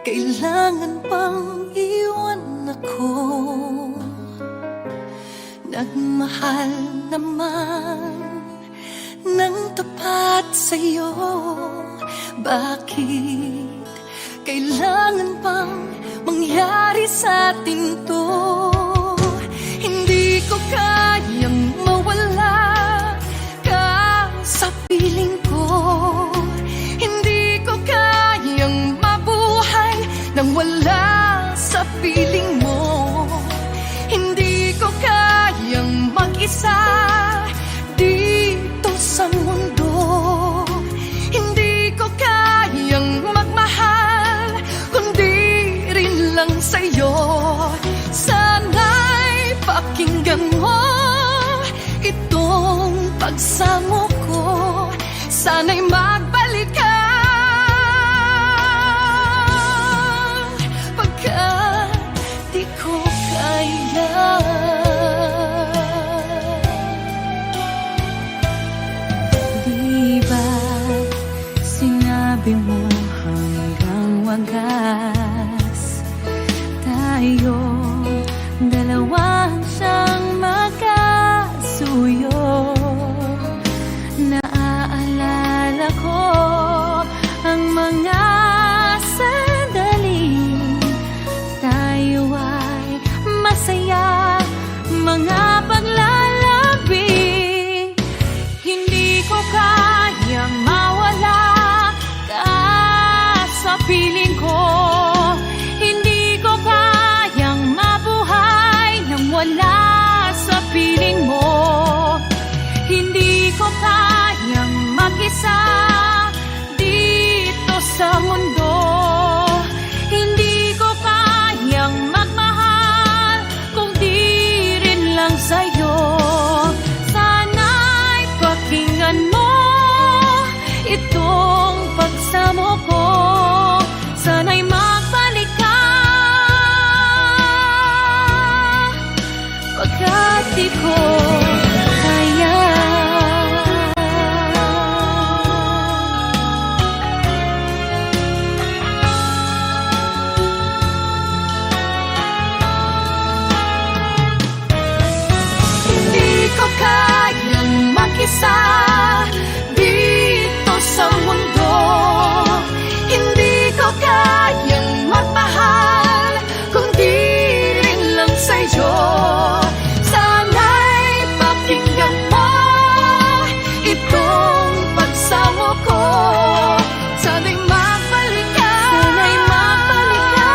Kailangan pang iwan ako? Nagmahal naman ng tapat sa'yo. Bakit kailangan pang mangyari sa atin to? Hindi ko kayang mawala ka sa piling ko. Hindi ko kayang mabuhay nang wala sa piling mo. Hindi ko kayang mag-isa dito sa mundo. Hindi ko kayang magmahal kundi rin lang sa'yo. Sana'y pakinggan mo itong pagsamo ko. Sana'y magbalik ka, pagkat di ko kaya. Di ba sinabi mo hanggang wagas tayo dalawa siyang magkasuyo? Naaalala ko ang mga sandali tayo ay masaya, mga paglalabi. Hindi ko kayang mawala ka sa piling ko. Hindi ko kayang mabuhay nang wala sa piling mo. Hindi ko kayang mag-isa dito sa mundo. Hindi ko kayang magmahal kung di rin lang sa'yo. Sana'y pakinggan mo itong pagsamo ko. Sana'y magbalik ka, pagkat di ko kaya. Hindi ko kayang mag-isa dito sa mundo. Hindi ko kayang magmahal kung di rin lang sa'yo. Sana'y pakinggan mo itong pagsamo ko. Sana'y magbalik ka, sana'y magbalik ka.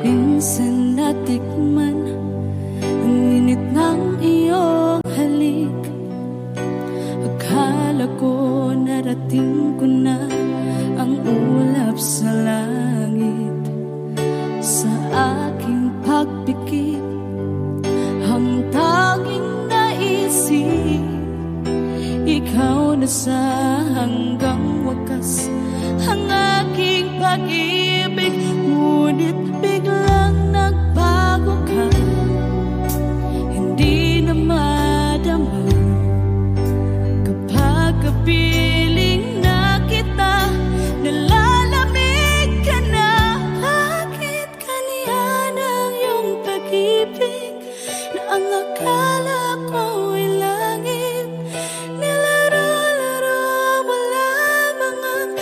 Minsan natikman ang init ng iyong halik. Akala ko narating ko na ang ulap sa langit. Sa aking pagpikit, ang tanging naisip, ikaw na sa hanggang wakas ang aking pag-ibig. Ngunit biglang nagbago ka, hindi na madama kapag kapiling na kita. Nalalamig ka na. Bakit kaniyan ang iyong pag-ibig na ang akala ko'y langit? Nilaro-laro mo lamang ang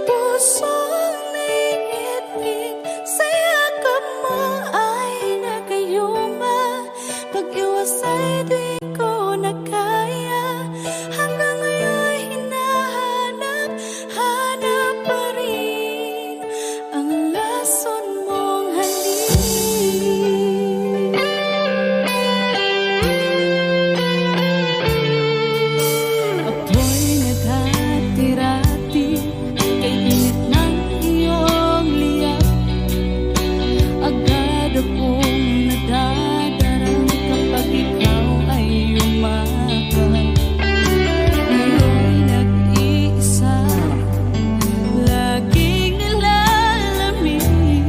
pusong naiibig. Sa yakap mo ay nagayuma, pag-iwas ay di ko na kaya. Hanggang ngayon hinahanap, hanap pa rin ang lason mong halik. Ako'y naghatirati kay init ng iyong liyak. Agad akong nadadarang kapag ikaw ay umaga. Ngayon nag-iisa, laging nilalamig,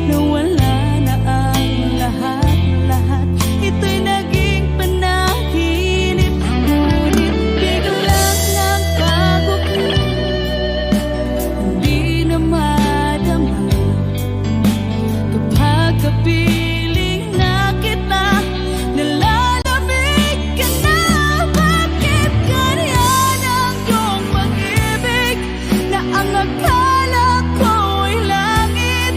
na wala na ang lahat-lahat. Ito'y naging panaginip. Ngunit biglang nagbago ka, hindi na madama kapag kapiling na kita. Nalalamig ka na. Bakit ganyan ang iyong pag-ibig na ang akala ko'y langit?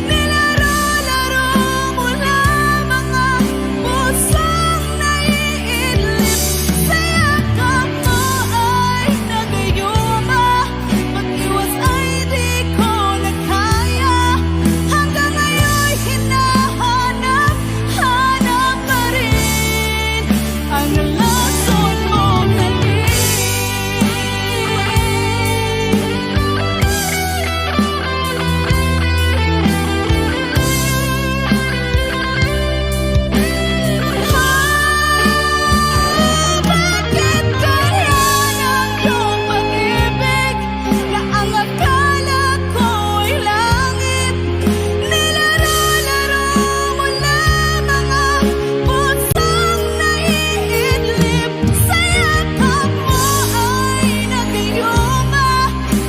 Nilaro-laro mo lamang ang pusong naiidlip. Sa yakap mo ay nagayuma, pag-iwas ay di ko na kaya. Hanggang ngayon hinahanap, hanap pa rin ang lason mong halik. Bakit ganyan ang iyong pag-ibig na ang akala ko'y langit? Nilaro-laro mo lamang ang pusong naiidlip. Sa yakap mo ay nagayuma,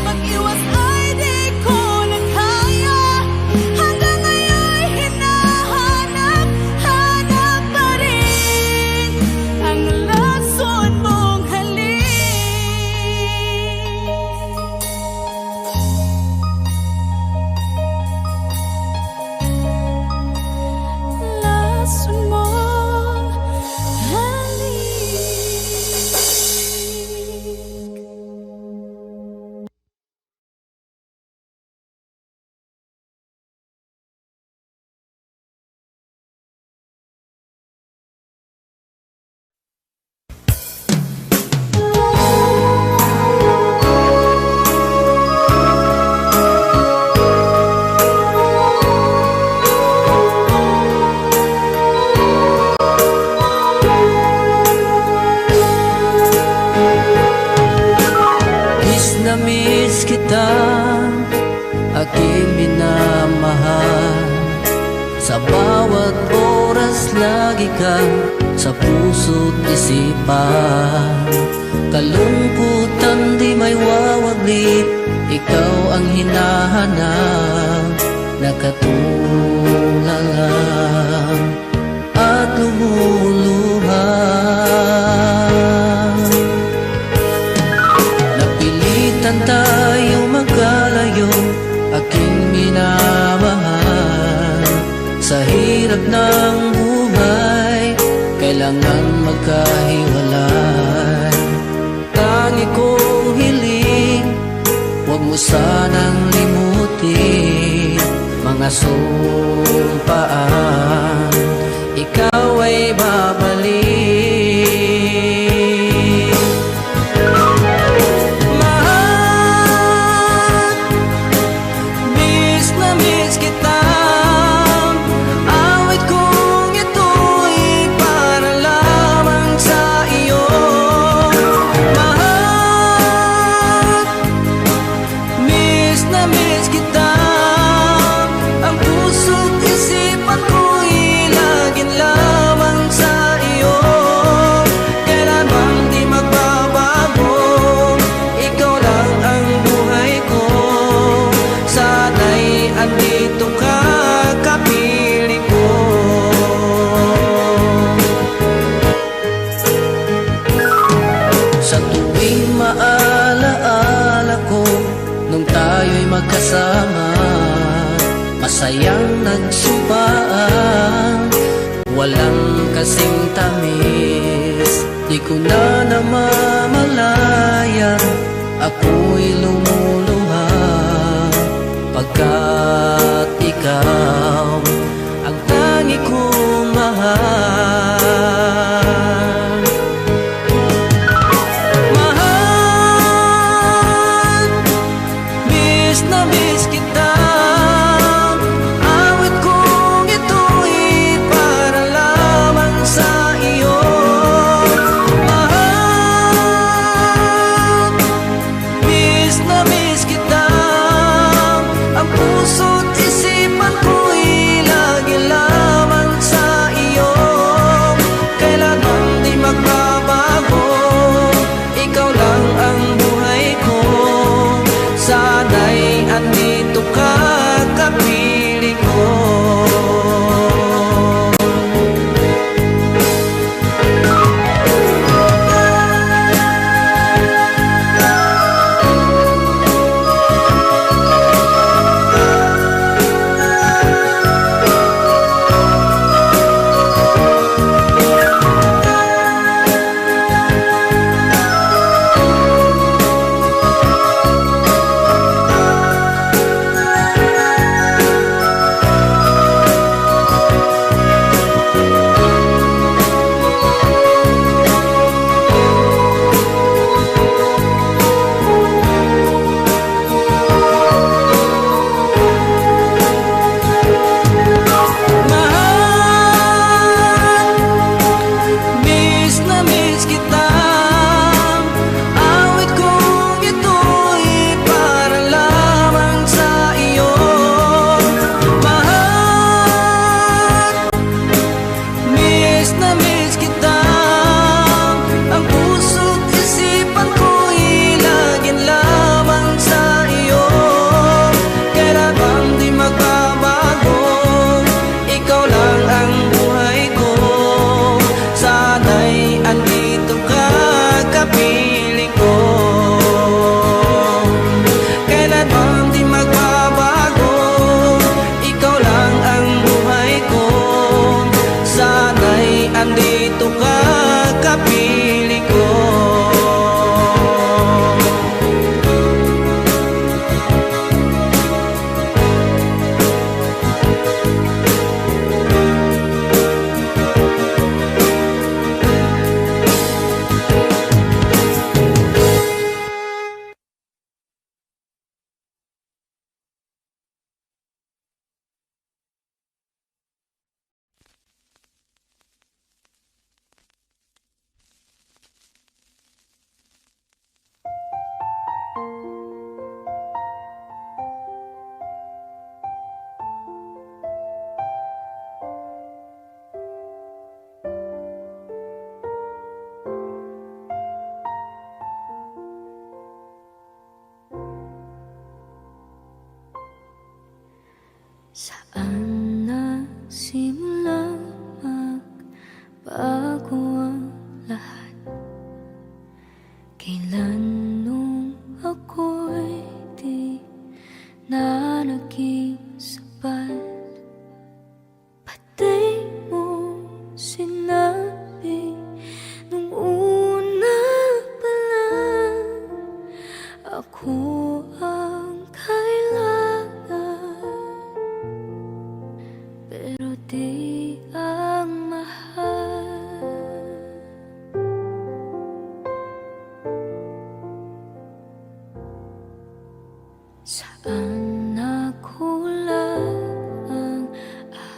pag-iwas ay di ko na kaya. Hanggang ngayon hinahanap, hanap pa rin ang lason mong halik. Lason mong halik. Miss na miss kita, aking minamahal. Sa bawat oras lagi ka sa puso't isipan. Kalungkutan di may wawaglit, ikaw ang hinahanap. Nakatulala at lumuluha. Napilitan tayo magkalayo, aking minamahal. Sa hirap ng buhay, kailangan magkahiwalay. Tangi kong hiling, huwag mo sanang limutin mga sumpaan, ikaw ay babalik. Mahal, miss na miss kita. Awit kong ito'y para lamang sa iyo. Mahal, miss na miss kita. Ang puso't isipan ko'y laging lamang sa iyo. Kailan bang di magbabago, ikaw lang ang buhay ko. Sana'y andito ka, kapiling ko. Sa tuwing maalaala ko nung tayo'y magkasama, masayang nagsumpaan, walang kasing tamis. Di ko na namamalayan, ako'y lumuluha, pagkat ikaw ang tangi kong mahal. Mahal, miss na miss kita. Awit kong ito'y para lamang sa iyo. Mahal, miss na miss kita. Ang puso't isipan ko'y lagi lamang sa iyo. Kailan bang di magbabago, ikaw lang ang buhay ko. Sana'y andito ka, kapiling ko. Mahal, miss na miss kita. Awit kong ito'y para lamang sa iyo. Mahal, miss na miss kita. Ang puso't isipan ko'y laging lamang sa iyo. Kailan bang di magbabago, ikaw lang ang buhay ko. Sana'y andito ka, kapiling ko. Kailan bang di magbabago, ikaw lang ang buhay ko. Sana'y andito ka, kapiling ko. Saan nagsimula magbago ang lahat? Kailan nung ako'y di na naging sapat? Pati mo sinabi nung una pa lang, ako ang kailangan. di ang mahal. Saan nakulang ang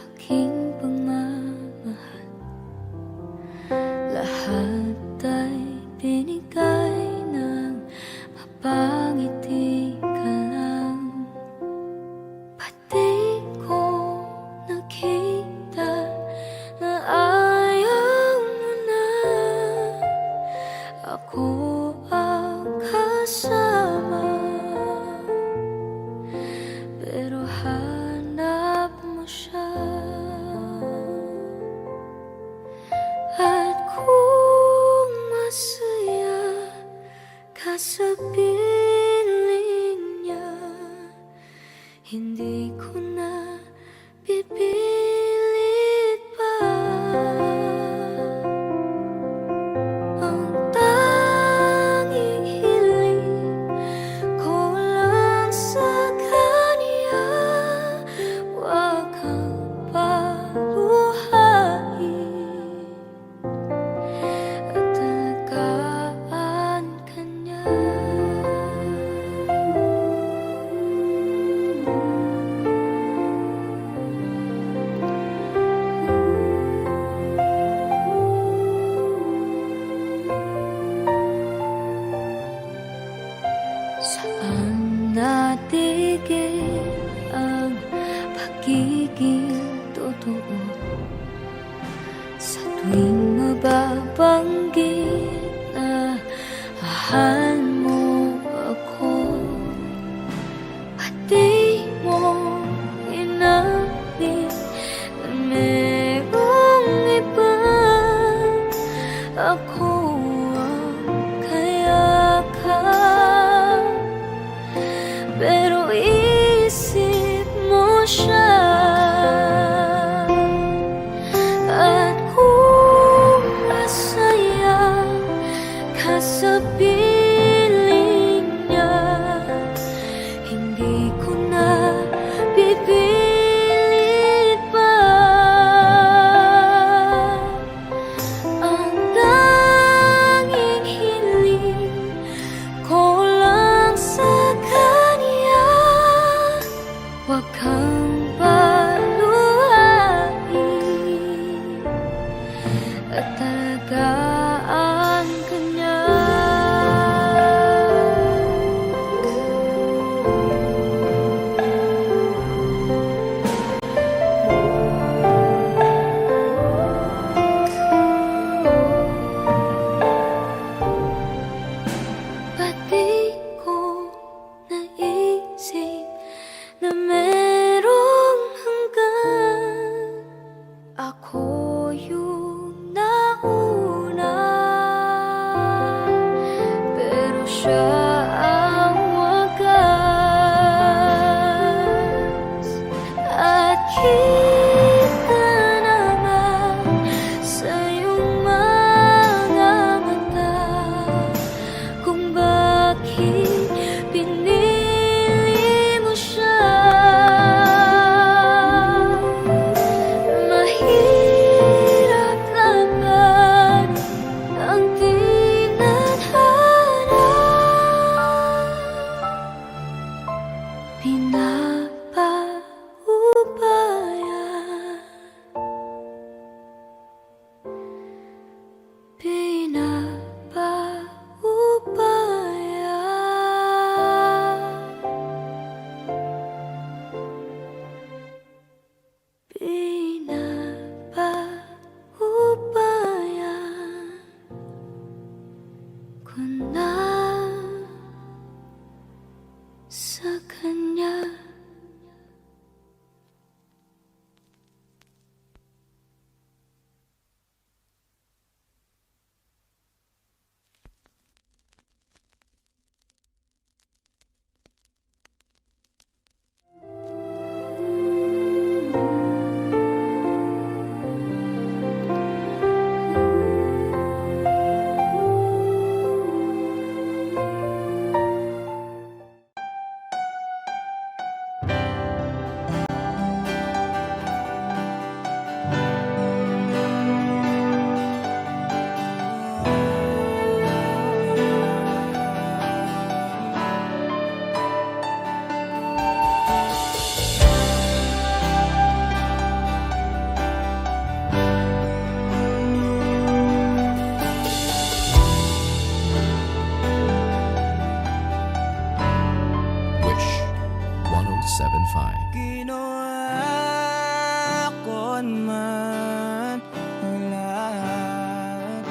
aking pagmamahal? Lahat ay binigay ng mapangiti ka lang. Pati ko nakita na ayaw mo na ako ang kasama. Pero hanap mo siya. At kung masaya ka sa piling niya, hindi ko na pipilit pa. Ang tanging hiling ko lang sa kanya, wag kang paluhain at alagaan ka niya. Saan natigil ang pagiging totoo? Sa tuwing mababanggit na mahal mo ako, pati mo inamin na merong iba. Ako ang kayakap, pero isip mo siya. At kung masaya ka sa piling niya, hindi ko na pipilit pa. Ang tanging hiling ko lang sa kanya, wag kang paluhain at alagaan ka niya. Pati ko naisip na merong hanggan, ako yung nauna, pero siya ang wagas. At kita naman sa iyong mga mata kung bakit pinili mo siya. Mahirap laban ang tinadhana, pinapaubaya man ang lahat.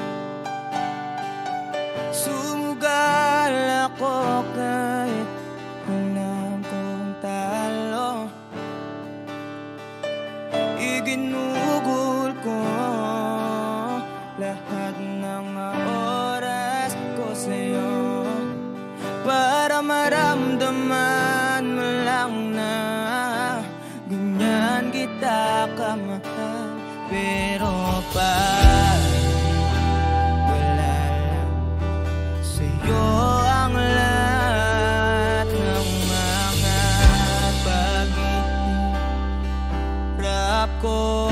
Sumugal ako kahit alam kong talo. Iginugol ko lahat ng oras ko sa'yo para maramdaman mo lang na ganyan kita kamahal. Pero wala lang sa'yo ang lahat ng mga paghihirap ko.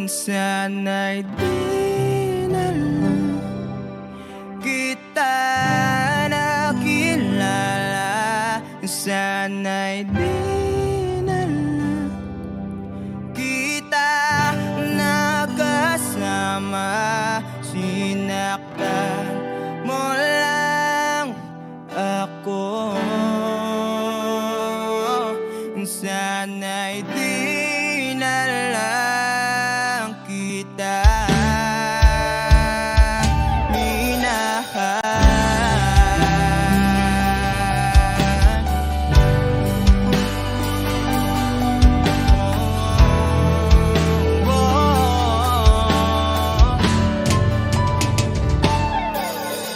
Sana'y di na lang kita nakilala. Sana'y di na lang kita nakasama. Sinaktan mo lang ako. Sana'y di na lang kita minahal.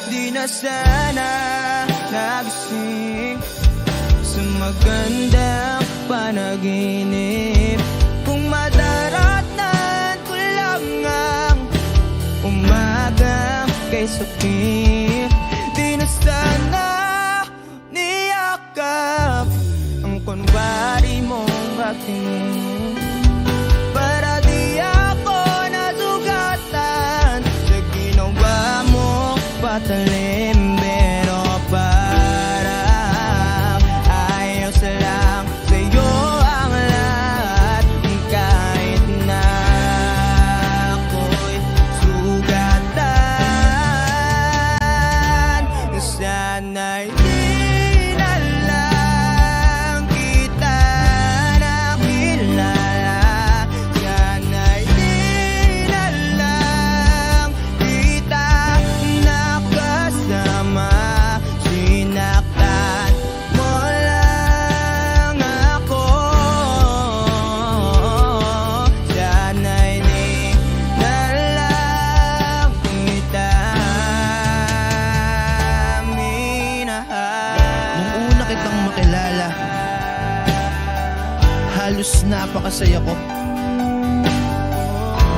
Di na sana nagising sa magandang panaginip kung madaratan ko lang ang umaga kay sakit. Di na sana niyakap ang kunwari mong pagtingin para di ako nasugatan sa ginawa mong patalim. Pero parang ayos lang sa'yo ang lahat kahit na ako'y sugatan. Sana'y di na lang kita nakilala. Sana'y di na lang kita nakasama. Sinaktan mo lang ako. Sana'y di na lang kita minahal. Nung una kitang makilala, halos napakasaya ko.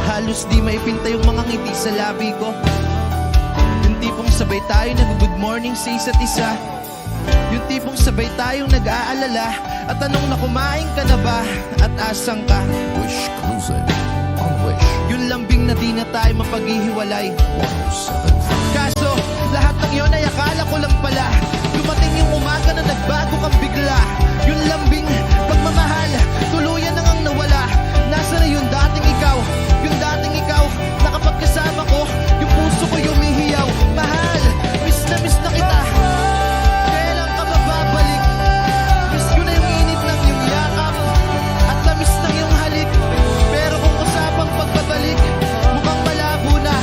Halos di maipinta yung mga ngiti sa labi ko. Yung tipong sabay tayo nag-good morning sa isa't isa. Yung tipong sabay tayong nag-aalala at tanong na kumain ka na ba at asang ka. Wish cruising on Wish Yung lambing na di na tayo mapaghihiwalay. 107.5. Kaso, lahat ng yun ay akala ko lang pala. Dumating yung umaga na nagbago kang bigla. Yung lambing, pagmamahal, tuluyan na ngang nawala. Nasa na yung dating ikaw? Yung dating ikaw, na kapag kasama ko, yung puso ko yumihiyaw. Mahal, miss na kita. Kailan ka mababalik? Miss ko na yung init ng iyong yakap at tamis ng iyong halik. Pero kung usapang pagbabalik, mukhang malabo na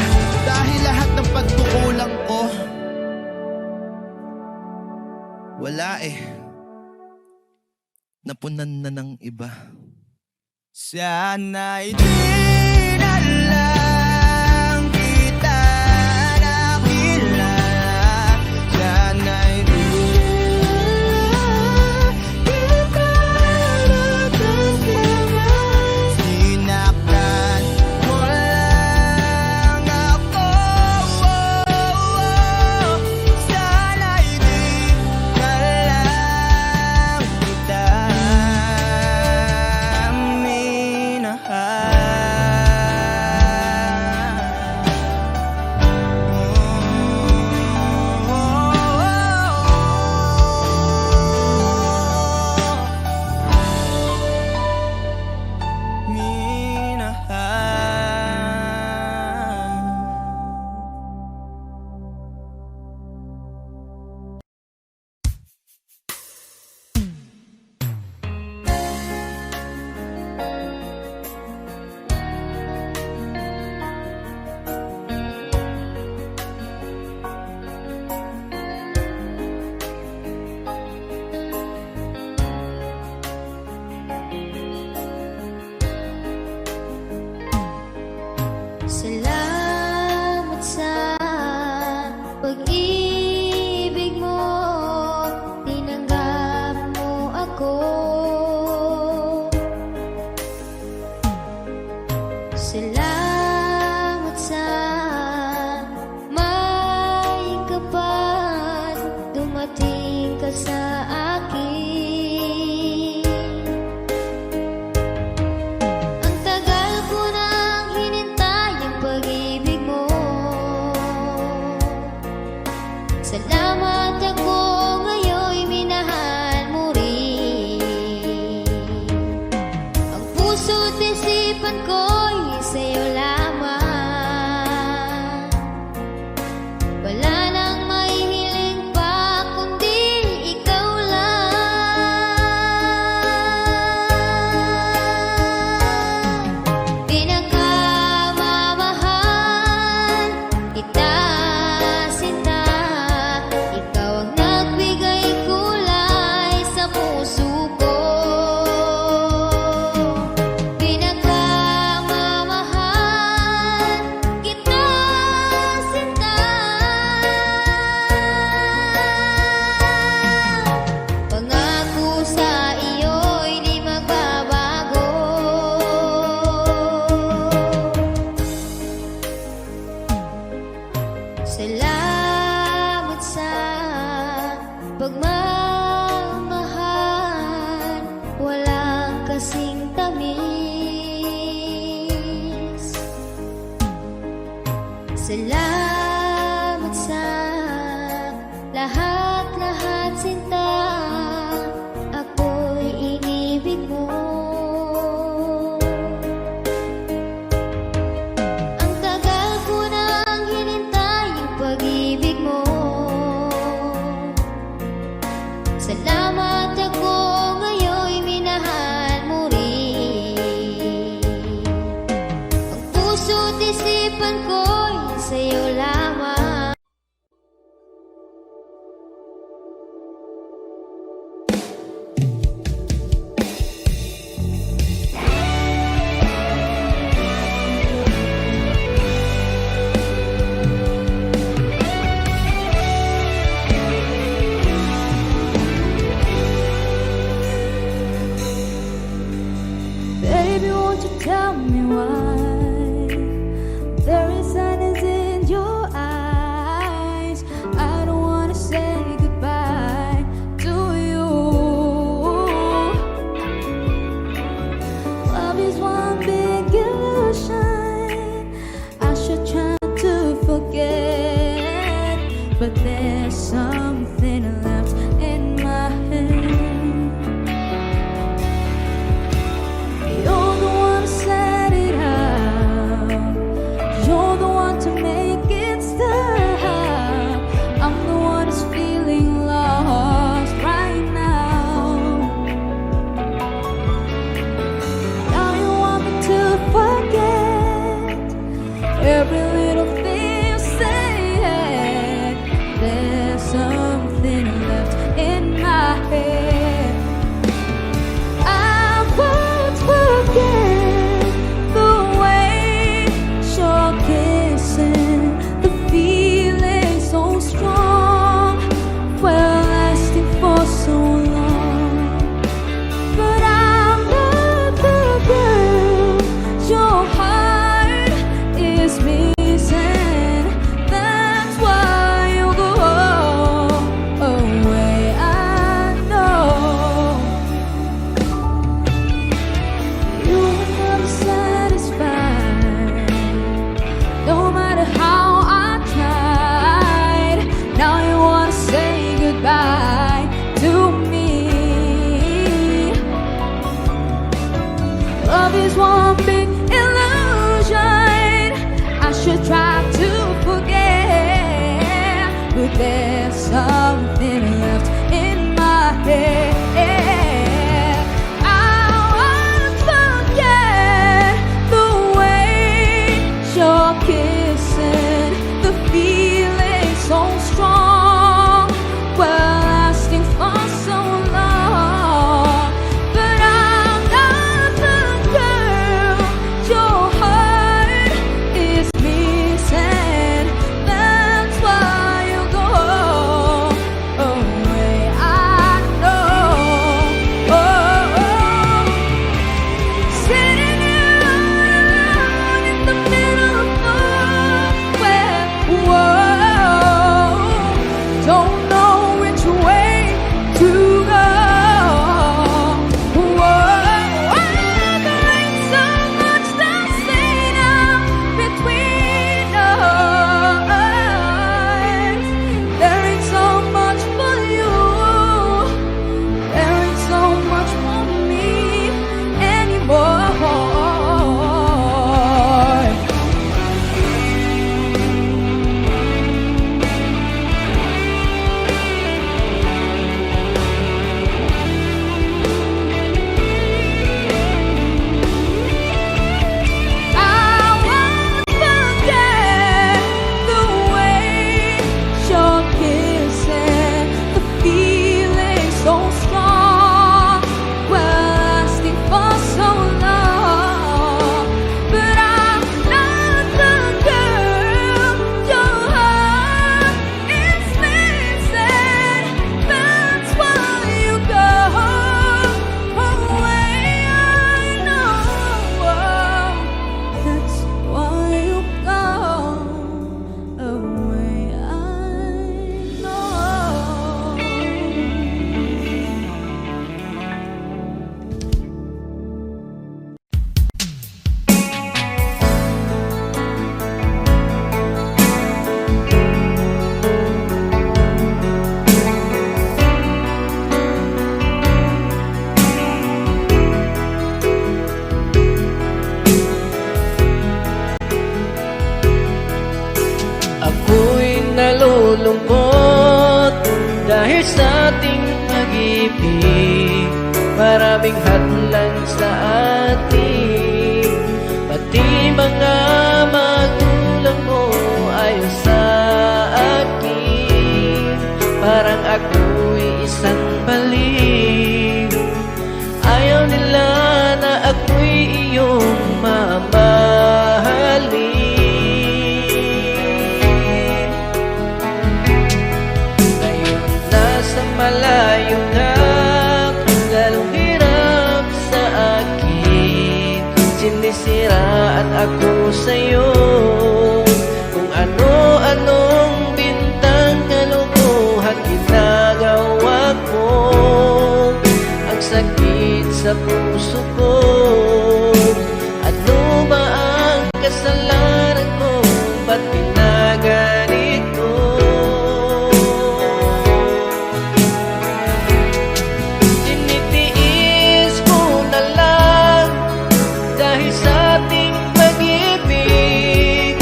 dahil lahat ng pagkukulang ko wala napunan na ng iba. Sana'y di na lang kita nakilala. Sana'y di kita nakasama. Sinaktan mo lang ako. Sana'y di na lang kita minahal. pagmamahal, walang kasing tamis. Salamat sa lahat-lahat, sinta, ako'y inibig mo. Ang tagal ko nang hinintay yung pag-ibig mo. Salamat, ako ngayon'y minahal mo rin. Ang puso't isipan ko'y sa'yo lamang. pag-ibig, maraming hadlang sa atin. Pati mga magulang mo ayaw sa akin, parang ako'y isang baliw. Ayaw nila na ako'y iyong mamahalin. Ngayon nasa malayo na, lalong hirap sa akin. Sinisiraan ako sa'yo, kung ano-anong bintang kalukuhan ginagawa ko. Ang sakit sa puso ko, ano ba ang kasalanan ko? Ba't ginaganito? Tinitiis ko na lang dahil sa ating pag-ibig,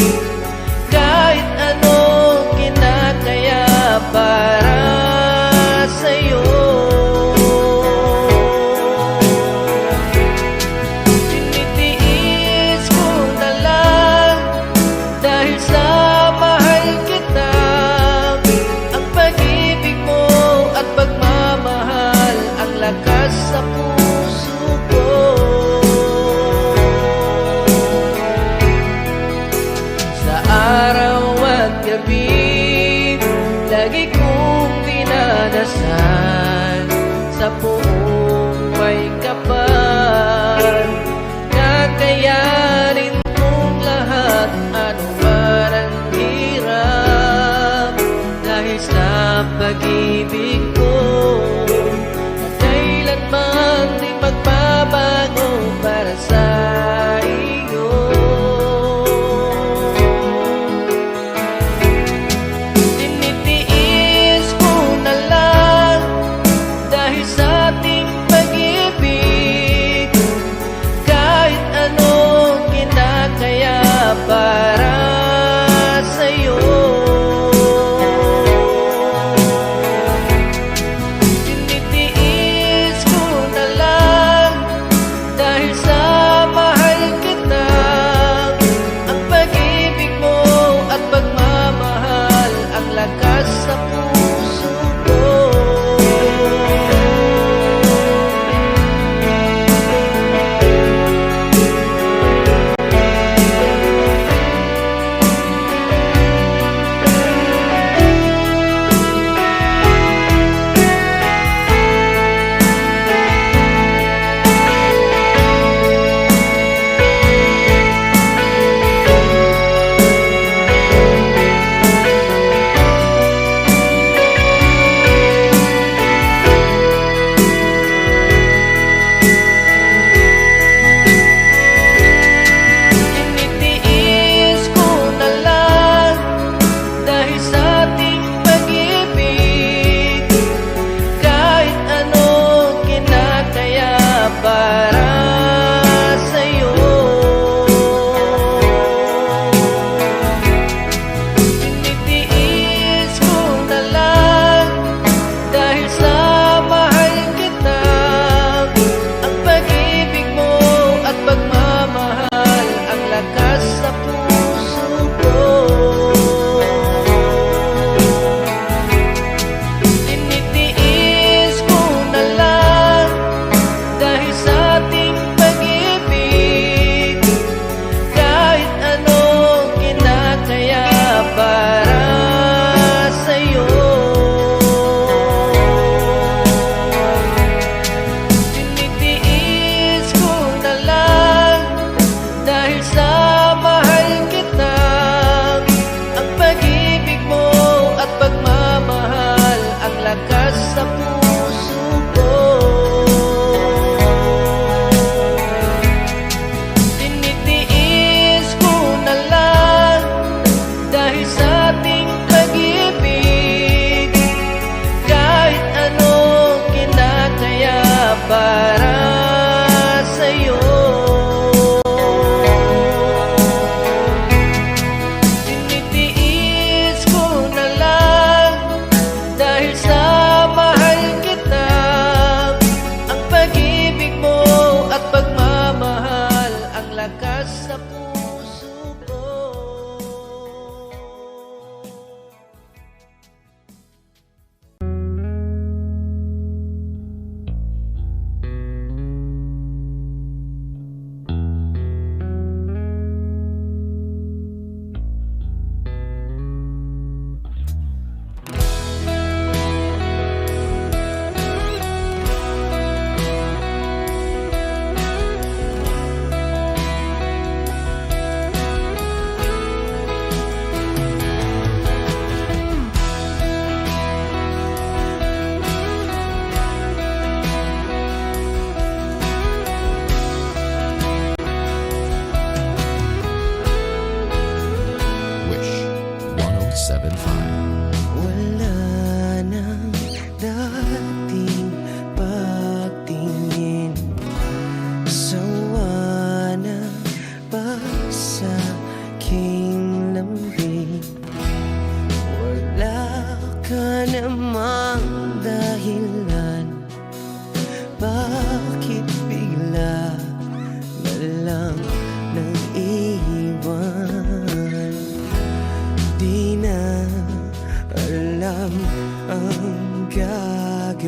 kahit anong kinakaya para sa'yo. Tinitiis ko na lang dahil sa mahal kita. Ang pag-ibig mo at pagmamahal ang lakas sa puso ko. Sa araw at gabi, lagi kong dinadasal sa buong may kapal. Kakayanin mong lahat, ano man ang hirap, dahil sa pag-ibig ko na kailanman di magbabago para sa iyo. Tinitiis ko na lang dahil sa ating pag-ibig, kahit anong kinakaya para sa'yo.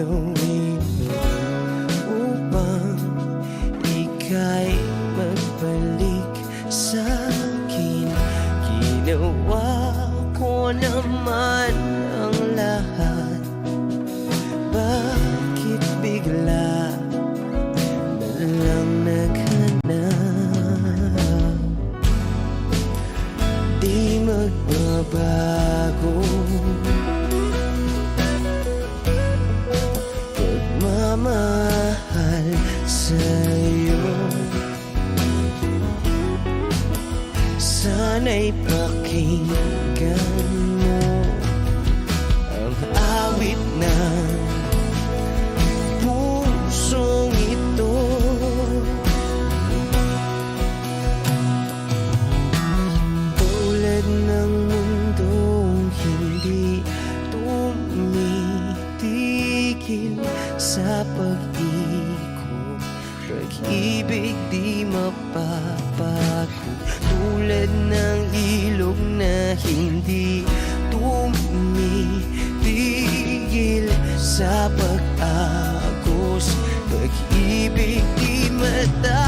gawin upang ika'y magbalik sa'kin? Ginawa ko naman ang lahat, bakit bigla na lang naghanap? Di magbabago pagmamahal sa'yo. Sana'y pakinggan mo ang awit ng pusong ito. Tulad ng mundong hindi tumitigil sa pag-ikot, pag-ibig di mapapago. Tulad ng ilog na hindi tumitigil sa pag-agos, pag-ibig di matatapos.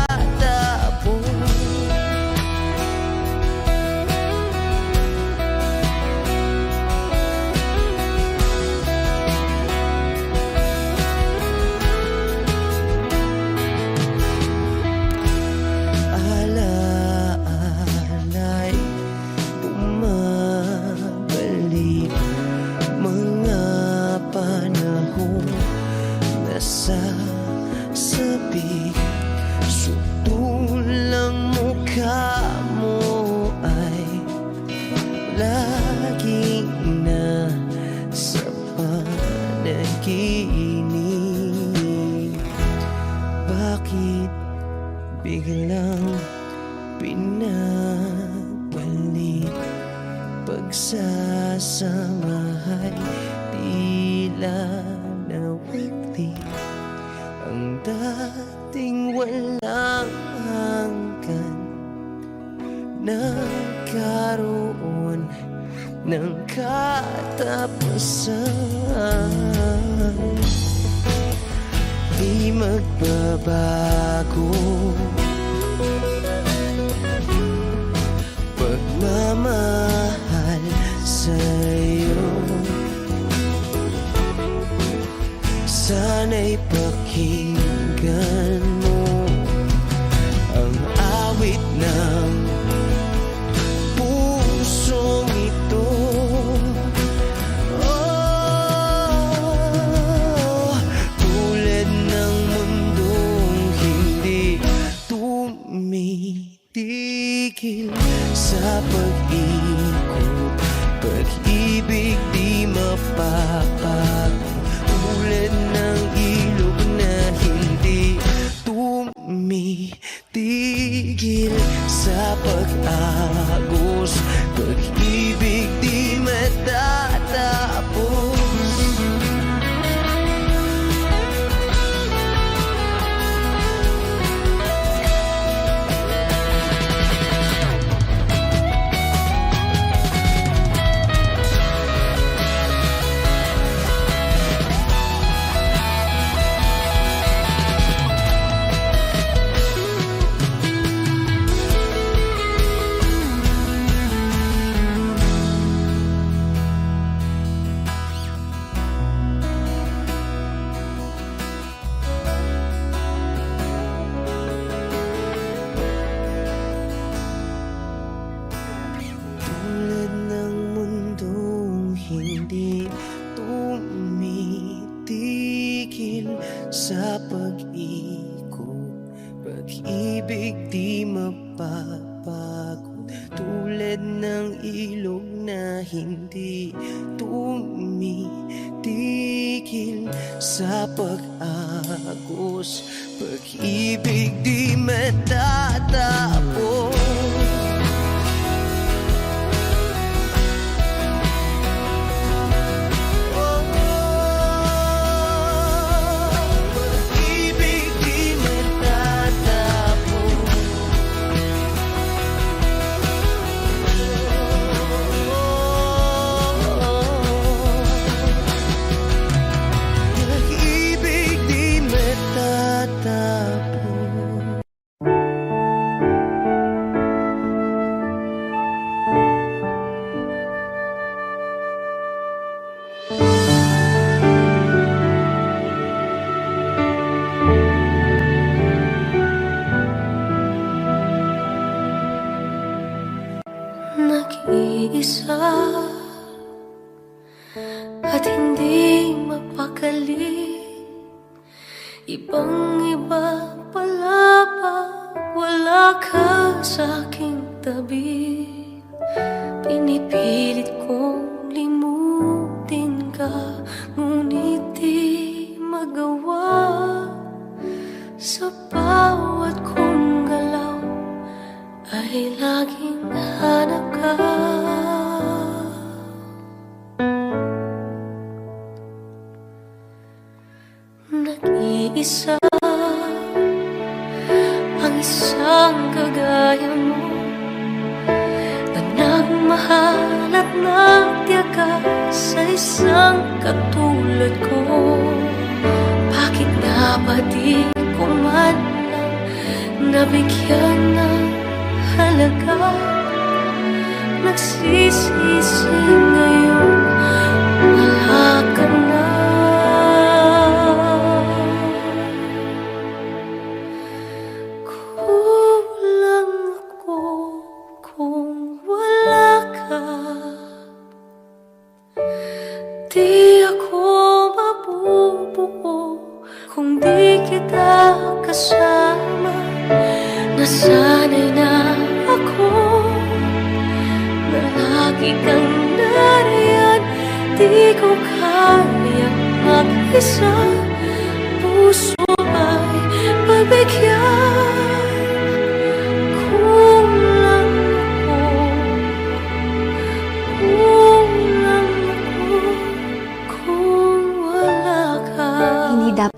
Alaala'y bumabalik, mga panahon nasasabi. Sutulang mukha mo ay laging nasa panaginip. Bakit biglang pinabalik? Pagsasamahay tila nawagli, ang dating walang hanggan nagkaroon ng katapusan. Di magbabago pagmamahal sa'yo. Sana'y pakinggan mo ang awit ng pusong ito. Oh, tulad ng mundong hindi tumitigil sa pag-ikot, pag-ibig di mapapago. Tulad ng ilog na hindi tumitigil sa pag-agos, pag-ibig di matatapos. Tulad ng mundong hindi tumitigil sa pag-ikot, pag-ibig di mapapagod. Tulad ng ilog na hindi tumitigil sa pag-agos, pag-ibig di matatapos. Pag-ibig mag-isa at hindi mapakali. Ibang-iba pala pag wala ka sa aking tabi. Pinipilit kong limutin ka, ngunit di magawa. Sa bawat kong galaw ay laging hanap ka. Nag-iisa ang isang kagaya mo, na nagmahal at nagtiyaga sa isang katulad ko. Bakit nga ba di ko man lang nabigyan ng halaga? Nagsisisi ngayon, wala ka na. Kulang ako kung wala ka. Di ako mabubuo kung di kita kasama. Nasanay na ako na lagi kang nariyan. Di ko kaya mag-isa, puso ay pagbigyan. Kulang ako, kulang ako kung wala ka. Hindi dapat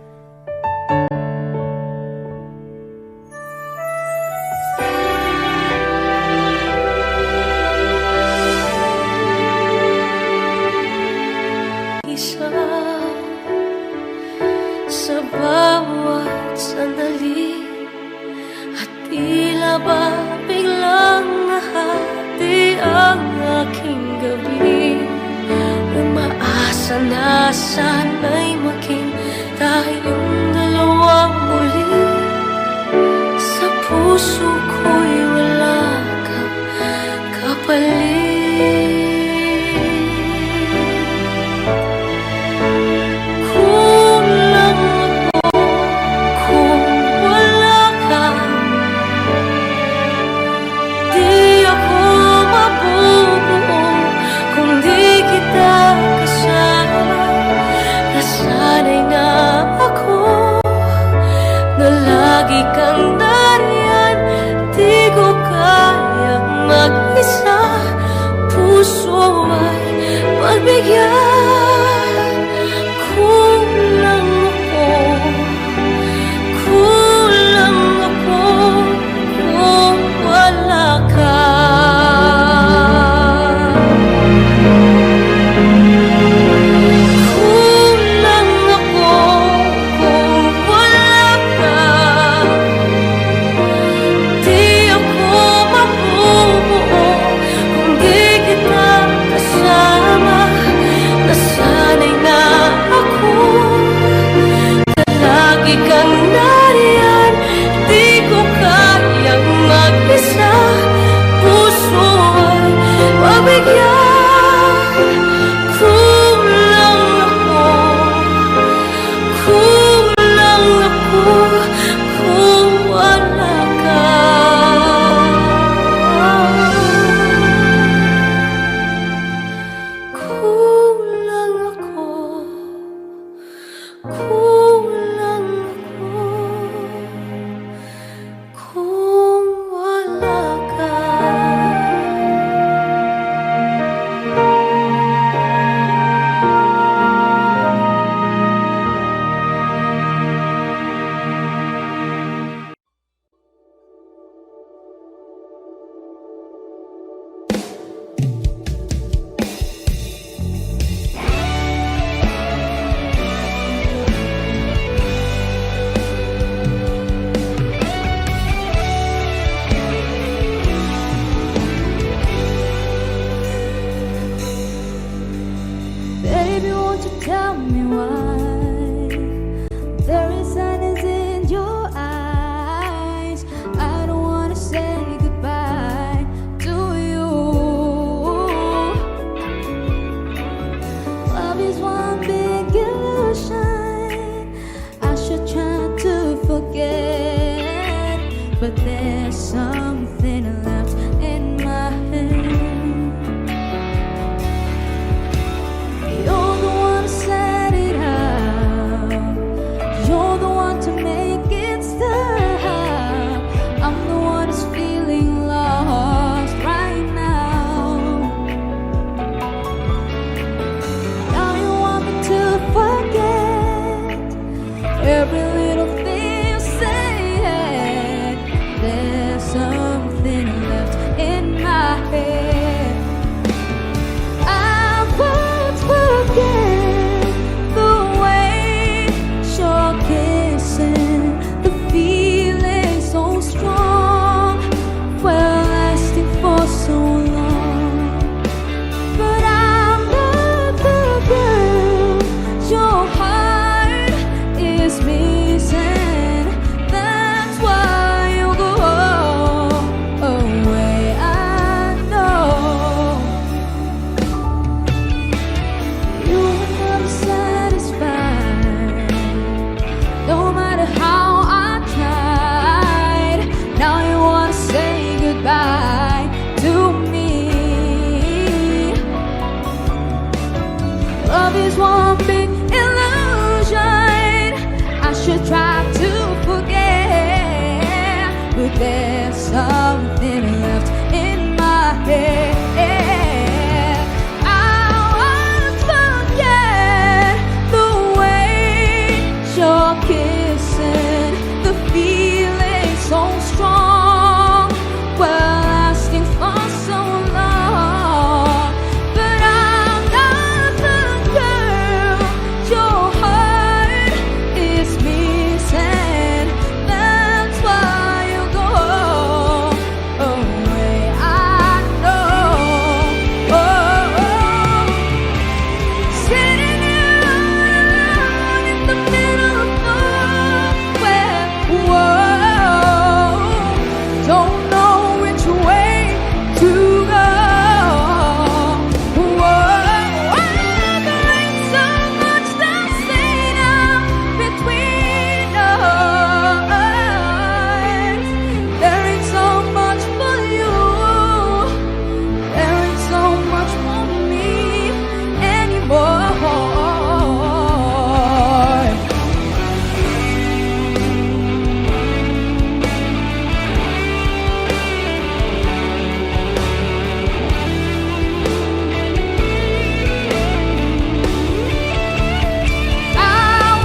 isa sa bawat sandali, at tila ba biglang nahati ang aking gabi. Umaasa na sana'y maging tayong dalawang muli. Sa puso ko'y wala kang kapalit. Nasanay na ako but there's something left in my head. You're the one to set it out. You're the one to make it stop. I'm the one who's feeling lost right now. Now you want me to forget every little thing you said. There's something left in my head. I won't forget the way you're kissing, the feeling so strong, well lasting for so long. But I'm not the girl your heart is missing. That's why you go away. I know you're not satisfied, no matter how I tried. Now you wanna say goodbye to me. Love is one big illusion. I should try to forget, but there's something left in my head. I won't forget the way you're kissing, the feeling so strong, well lasting for so long. But I'm not the girl your heart is missing. That's why you go away. I know. Sitting here alone in the middle of nowhere. Whoa, don't know which way to go. Whoa, there ain't so much to say now between us. There ain't so much for you. There ain't so much for me anymore. I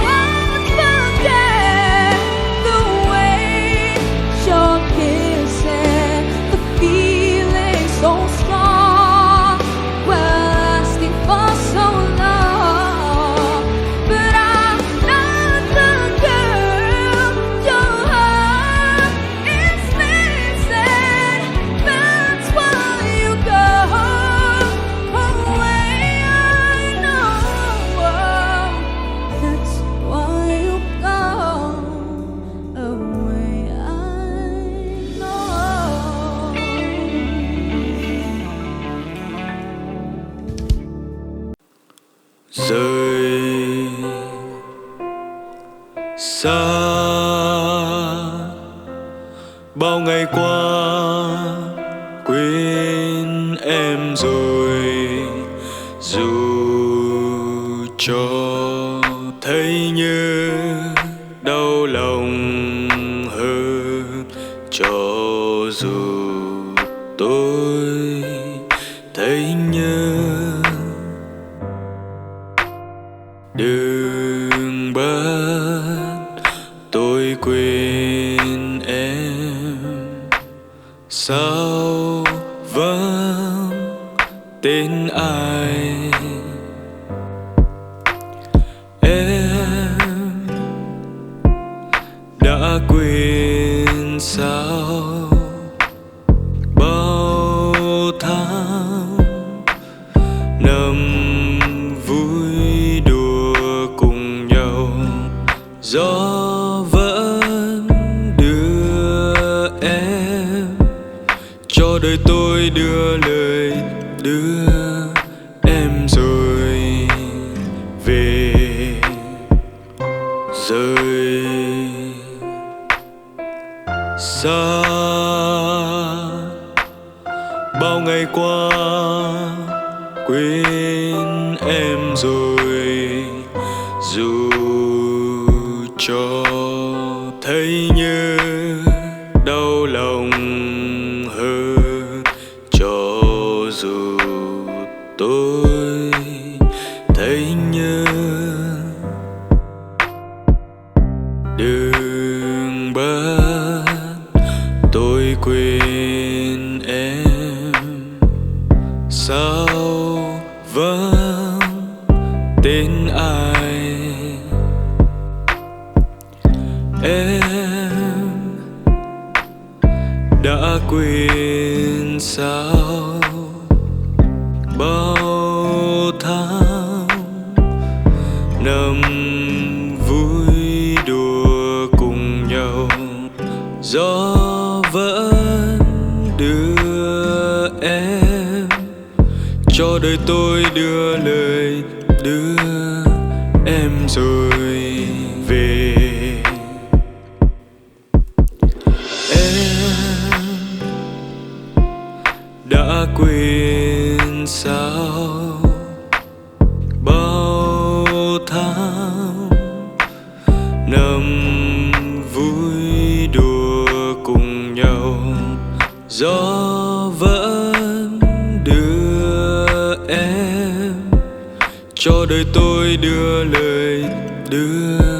won't forget the way you're kissing, the feeling so strong, well lasting for so long. But I'm not the girl your heart is missing. That's why you go away. I know. That's why you go away. I know. Rơi xa bao ngày qua, quên em rồi, dù cho thấy như đau lòng hơn, cho dù tôi thấy như đừng bắt tôi quên em. Sao vắng tên ai em đã quên sao bao tháng năm vui đùa cùng nhau, gió vẫn đưa em cho đời tôi đưa lời đưa em rồi về rơi xa. Bao ngày qua quên em rồi, dù cho thấy như đau lòng hơn, cho dù tôi thấy như đừng bắt tôi quên em. Sao vẫn tên ai em đã quên sao? Bao tháng năm vui đùa cùng nhau, gió vẫn đưa em, cho đời tôi đưa lời đưa em rồi về. Em đã quên sao? Bao tháng năm vui đùa cùng nhau, gió vẫn đưa em, cho đời tôi đưa lời đưa